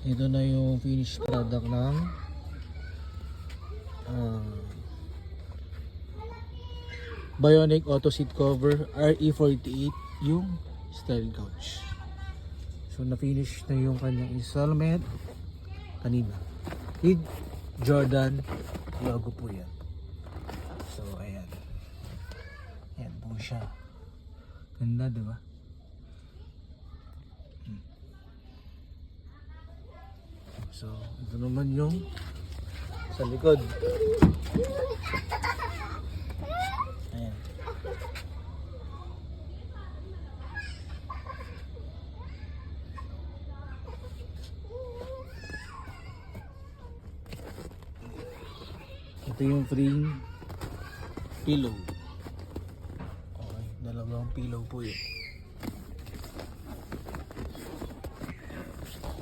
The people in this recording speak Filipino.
Ito na yung finished product ng Bionic Auto Seat Cover RE48 yung style couch. So na-finish na yung kanyang installment kanina. With Jordan logo po yan. So ayan. Ayan po siya. Ganda, diba? So ito naman yung sa likod. Ayan. Ito yung frame pillow. Okay, dalawang pillow po yun.